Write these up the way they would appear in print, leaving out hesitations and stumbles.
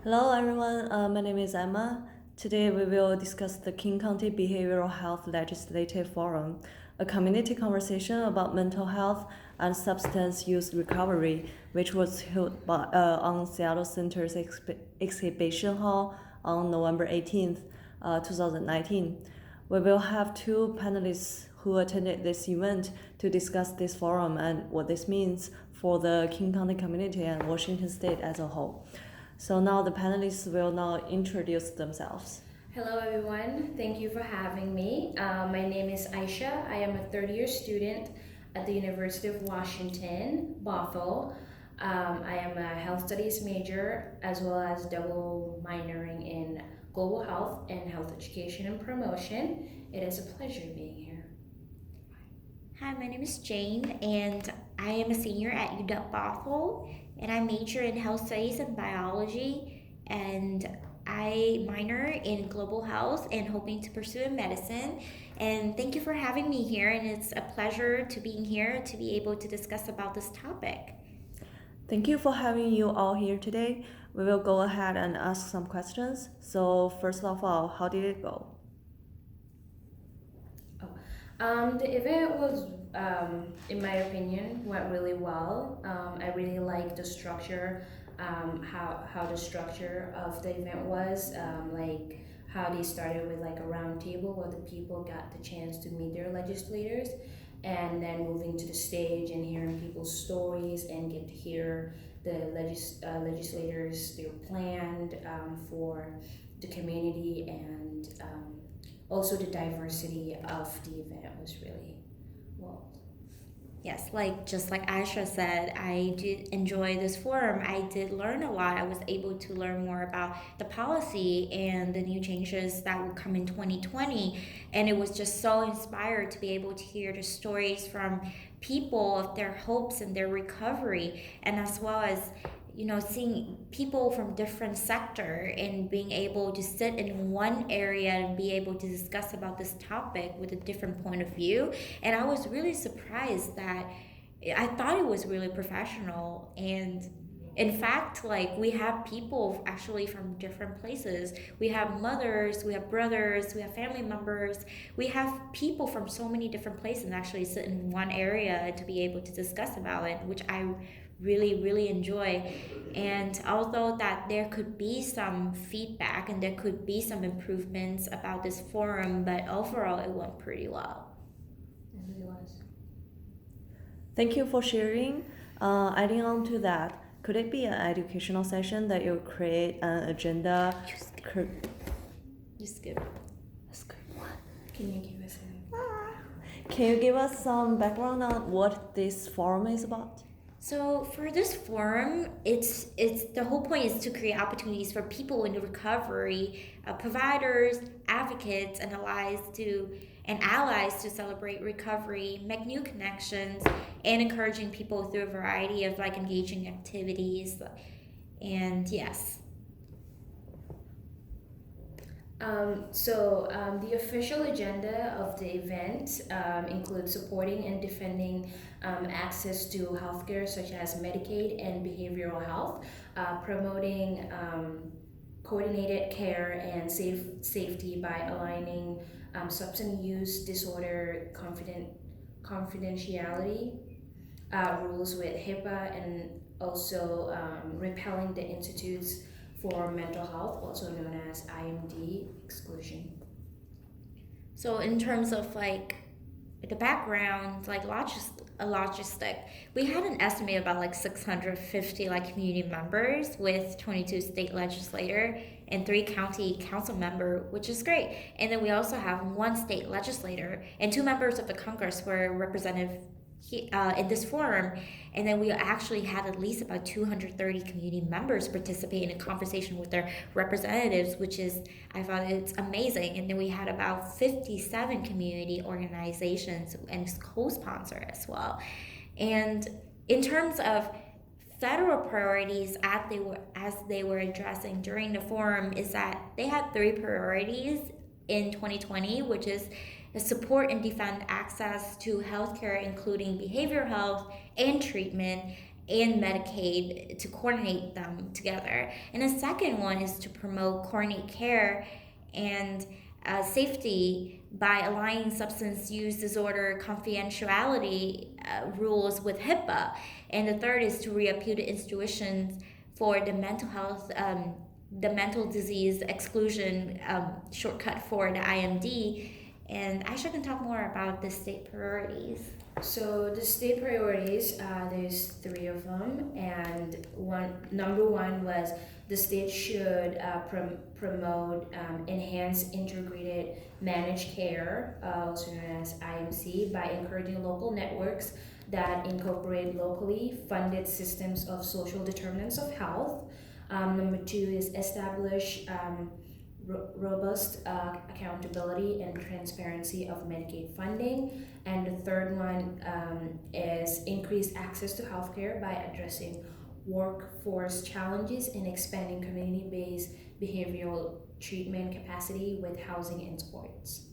Hello everyone, my name is Emma. Today we will discuss the King County Behavioral Health Legislative Forum, a community conversation about mental health and substance use recovery, which was held on Seattle Center's Exhibition Hall on November 18th, 2019. We will have two panelists who attended this event to discuss this forum and what this means for the King County community and Washington State as a whole. So now the panelists will now introduce themselves. Hello, everyone. Thank you for having me. My name is Aisha. I am a third-year student at the University of Washington, Bothell. I am a health studies major as well as double minoring in global health and health education and promotion. It is a pleasure being here. Hi, my name is Jane, and I am a senior at UW Bothell, and I major in health studies and biology, and I minor in global health and hoping to pursue in medicine. And thank you for having me here, and it's a pleasure to being here to be able to discuss about this topic. Thank you for having you all here today. We will go ahead and ask some questions. So first of all, how did it go? The event was, in my opinion, went really well. I really liked the structure, how the structure of the event was, like how they started with like a round table where the people got the chance to meet their legislators, and then moving to the stage and hearing people's stories and get to hear the legislators their plan for the community and. Also the diversity of the event was really well. Yes, just like Aisha said, I did enjoy this forum. I did learn a lot. I was able to learn more about the policy and the new changes that will come in 2020. And it was just so inspired to be able to hear the stories from people of their hopes and their recovery, and as well as seeing people from different sector and being able to sit in one area and be able to discuss about this topic with a different point of view. And I was really surprised that I thought it was really professional. And in fact, we have people actually from different places. We have mothers, we have brothers, we have family members. We have people from so many different places actually sit in one area to be able to discuss about it, which I really enjoy. And although that there could be some feedback and there could be some improvements about this forum, but overall it went pretty well. It really was. Thank you for sharing. Adding on to that, could it be an educational session that you create an agenda? You skip. Can you give us Can you give us some background on what this forum is about? So for this forum, it's the whole point is to create opportunities for people in the recovery, providers, advocates, and allies to celebrate recovery, make new connections, and encouraging people through a variety of engaging activities. And yes. The official agenda of the event includes supporting and defending access to healthcare such as Medicaid and behavioral health, promoting coordinated care and safety by aligning substance use disorder confidentiality rules with HIPAA, and also repelling the institutes for mental health, also known as IMD exclusion. So in terms of the background, logistic, we had an estimate about 650 community members with 22 state legislator and 3 county council member, which is great. And then we also have 1 state legislator and 2 members of the Congress were represented in this forum. And then we actually had at least about 230 community members participate in a conversation with their representatives, which is, I thought it's amazing. And then we had about 57 community organizations and co-sponsor as well. And in terms of federal priorities as they were addressing during the forum, is that they had 3 priorities in 2020, which is support and defend access to healthcare, including behavioral health and treatment, and Medicaid to coordinate them together. And the second one is to promote coordinate care and safety by aligning substance use disorder confidentiality rules with HIPAA. And the third is to reappeal the institutions for the mental health, the mental disease exclusion shortcut for the IMD. And Aisha can talk more about the state priorities. So the state priorities, there's three of them, and number one was the state should promote enhanced integrated managed care, also known as IMC, by encouraging local networks that incorporate locally funded systems of social determinants of health. Number two is establish robust accountability and transparency of Medicaid funding. And the third one is increase access to healthcare by addressing workforce challenges and expanding community-based behavioral treatment capacity with housing and sports.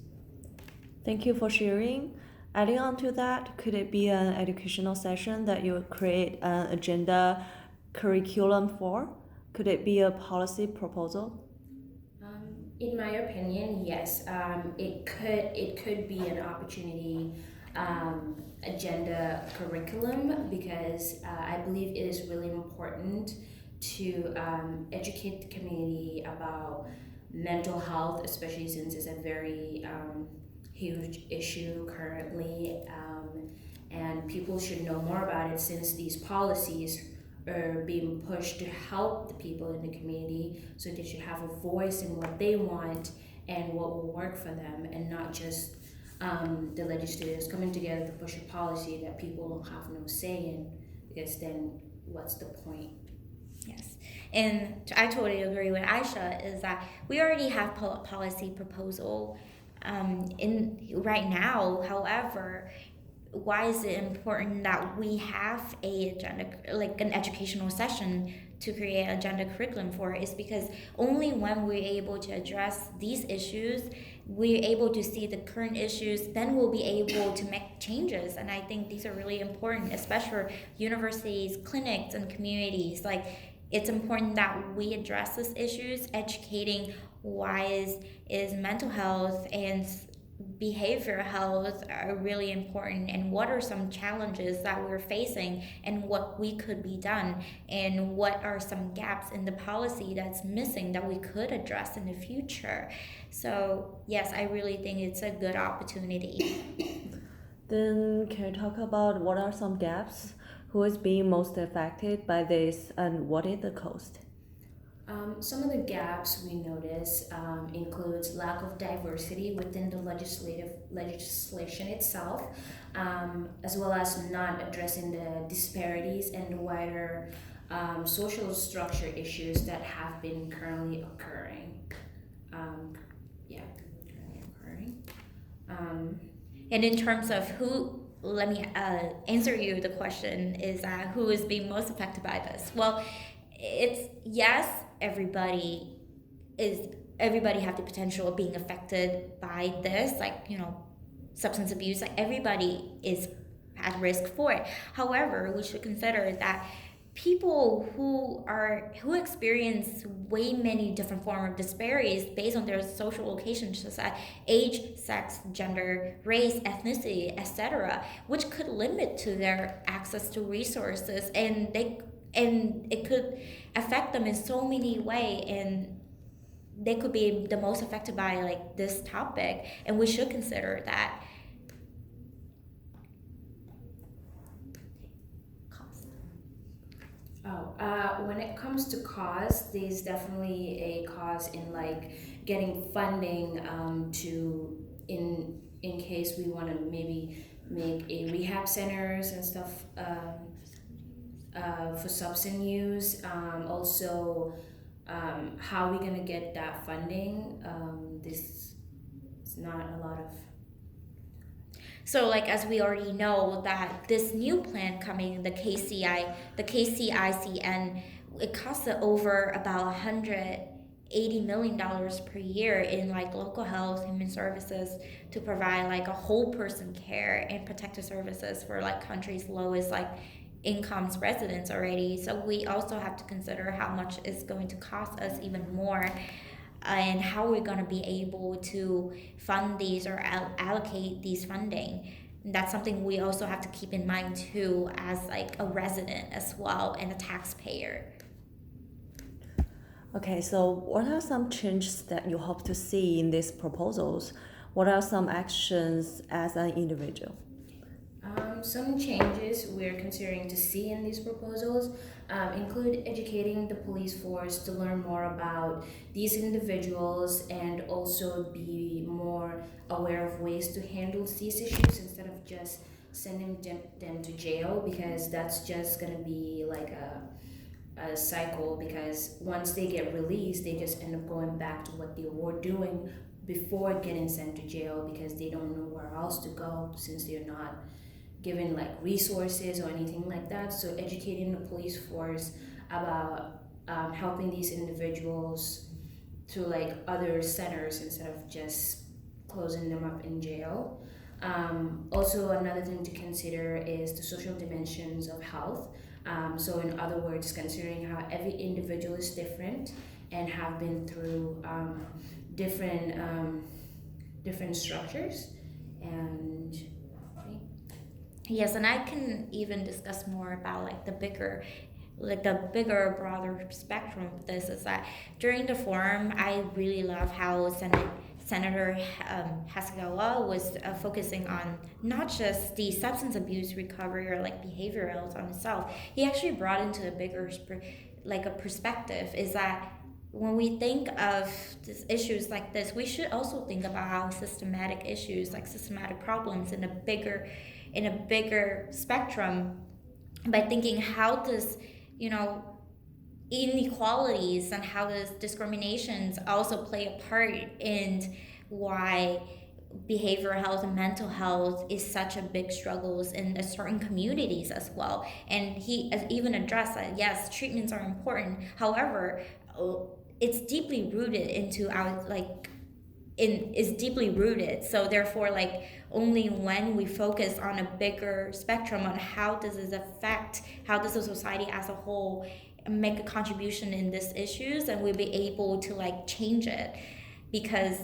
Thank you for sharing. Adding on to that, could it be an educational session that you would create an agenda curriculum for? Could it be a policy proposal? In my opinion, yes. It could be an opportunity agenda curriculum because I believe it is really important to educate the community about mental health, especially since it's a very huge issue currently, and people should know more about it since these policies are being pushed to help the people in the community, so they should have a voice in what they want and what will work for them, and not just the legislators coming together to push a policy that people don't have no say in, because then what's the point? Yes, and I totally agree with Aisha is that we already have policy proposal in right now. However, why is it important that we have a agenda, like an educational session to create an agenda curriculum for it? Is because only when we're able to address these issues, we're able to see the current issues, then we'll be able to make changes. And I think these are really important, especially for universities, clinics, and communities. Like, it's important that we address these issues, educating why is mental health and behavioral health are really important, and what are some challenges that we're facing and what we could be done, and what are some gaps in the policy that's missing that we could address in the future. So yes, I really think it's a good opportunity. Then can you talk about what are some gaps? Who is being most affected by this and what is the cost? Some of the gaps we notice includes lack of diversity within the legislation itself, as well as not addressing the disparities and the wider social structure issues that have been currently occurring. Currently occurring. And in terms of who, let me answer you the question is who is being most affected by this? Well, it's yes, everybody have the potential of being affected by this, like, substance abuse. Like, everybody is at risk for it. However, we should consider that people who experience way many different forms of disparities based on their social location, such as age, sex, gender, race, ethnicity, etc., which could limit to their access to resources, and it could affect them in so many ways, and they could be the most affected by like this topic, and we should consider that. When it comes to cost, there's definitely a cost in like getting funding in case we want to maybe make a rehab centers and stuff for substance use. Also, how are we gonna get that funding? This is not a lot of. So, like, as we already know, that this new plan coming, the KCICN, it costs over about $180 million per year in like local health, human services to provide like a whole person care and protective services for like countries' lowest like incomes residents already. So we also have to consider how much it's going to cost us even more, and how we're going to be able to fund these or allocate these funding. And that's something we also have to keep in mind too, as like a resident as well and a taxpayer. Okay, so what are some changes that you hope to see in these proposals? What are some actions as an individual? Some changes we're considering to see in these proposals include educating the police force to learn more about these individuals and also be more aware of ways to handle these issues instead of just sending them to jail, because that's just going to be like a cycle, because once they get released they just end up going back to what they were doing before getting sent to jail, because they don't know where else to go since they're not given like resources or anything like that. So educating the police force about helping these individuals to like other centers instead of just closing them up in jail. Also, another thing to consider is the social dimensions of health. So in other words, considering how every individual is different and have been through different structures. And Yes, and I can even discuss more about like the bigger, broader spectrum of this. Is that during the forum, I really love how Senator Hasegawa was focusing on not just the substance abuse recovery or like behavioral health on itself. He actually brought into a bigger, like a perspective. Is that when we think of issues like this, we should also think about how systematic issues, like systematic problems, in a bigger spectrum, by thinking how does, inequalities and how does discriminations also play a part in why behavioral health and mental health is such a big struggles in certain communities as well. And he has even addressed that yes, treatments are important, however, it's deeply rooted into our is deeply rooted. So therefore, like, only when we focus on a bigger spectrum on how does this affect, how does the society as a whole make a contribution in these issues, and we'll be able to like change it. Because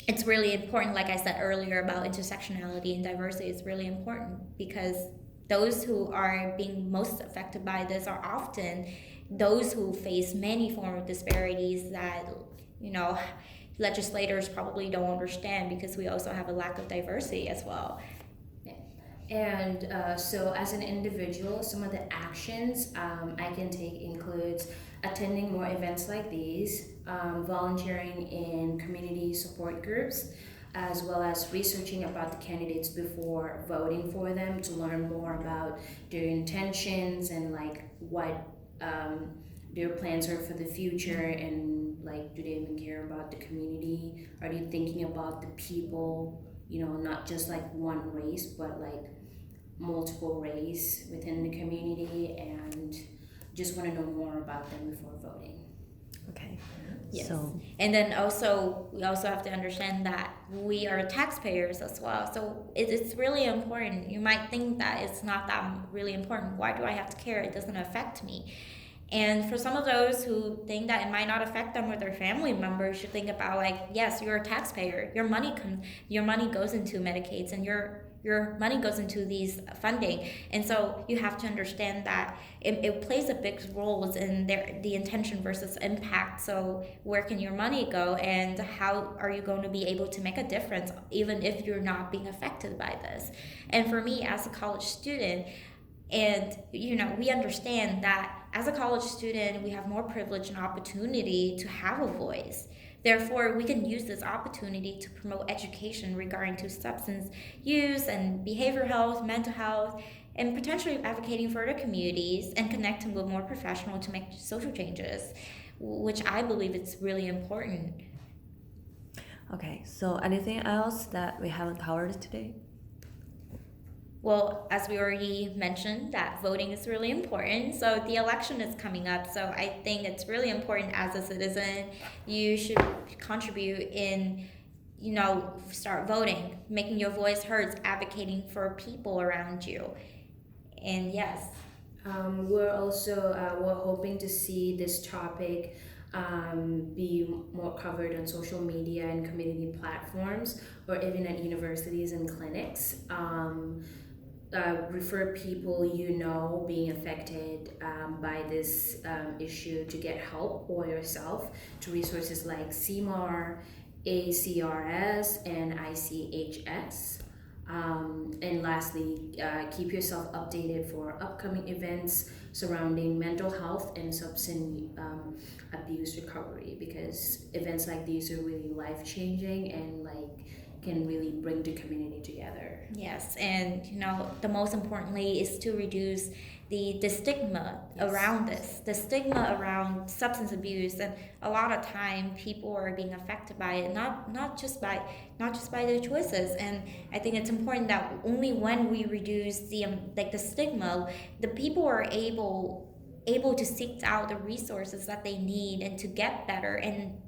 it's really important, like I said earlier, about intersectionality and diversity is really important, because those who are being most affected by this are often those who face many forms of disparities that, legislators probably don't understand, because we also have a lack of diversity as well. And so as an individual, some of the actions I can take includes attending more events like these, volunteering in community support groups, as well as researching about the candidates before voting for them to learn more about their intentions and like what their plans are for the future, and like, do they even care about the community? Are they thinking about the people, not just like one race, but like multiple race within the community, and just want to know more about them before voting. Okay. Yes. So, and then also, we also have to understand that we are taxpayers as well. So it's really important. You might think that it's not that really important. Why do I have to care? It doesn't affect me. And for some of those who think that it might not affect them or their family members, should think about, like, yes, you're a taxpayer. Your money goes into Medicaids, and your money goes into these funding. And so you have to understand that it plays a big role in the intention versus impact. So where can your money go, and how are you going to be able to make a difference even if you're not being affected by this? And for me as a college student, and we understand that as a college student we have more privilege and opportunity to have a voice. Therefore, we can use this opportunity to promote education regarding to substance use and behavioral health, mental health, and potentially advocating for other communities and connecting with more professionals to make social changes, which I believe is really important. okay, so anything else that we haven't covered today? Well, as we already mentioned, that voting is really important. So the election is coming up. So I think it's really important as a citizen, you should contribute in, start voting, making your voice heard, advocating for people around you. And yes, We're also we're hoping to see this topic be more covered on social media and community platforms, or even at universities and clinics. Refer people you know being affected by this issue to get help, or yourself to resources like CMAR, ACRS, and ICHS. And lastly, keep yourself updated for upcoming events surrounding mental health and substance abuse recovery, because events like these are really life changing and like can really bring the community together. yes, and the most importantly is to reduce the stigma Yes. around this, the stigma around substance abuse, and a lot of time people are being affected by it, not just by their choices. And I think it's important that only when we reduce the the stigma, the people are able to seek out the resources that they need and to get better.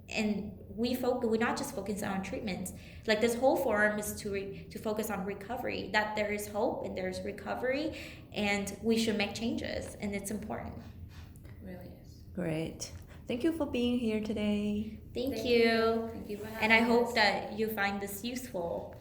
And we're not just focusing on treatments. Like, this whole forum is to focus on recovery, that there is hope and there's recovery, and we should make changes, and it's important. Really is. Great. Thank you for being here today. Thank you. Thank you for having And I hope us. that you find this useful.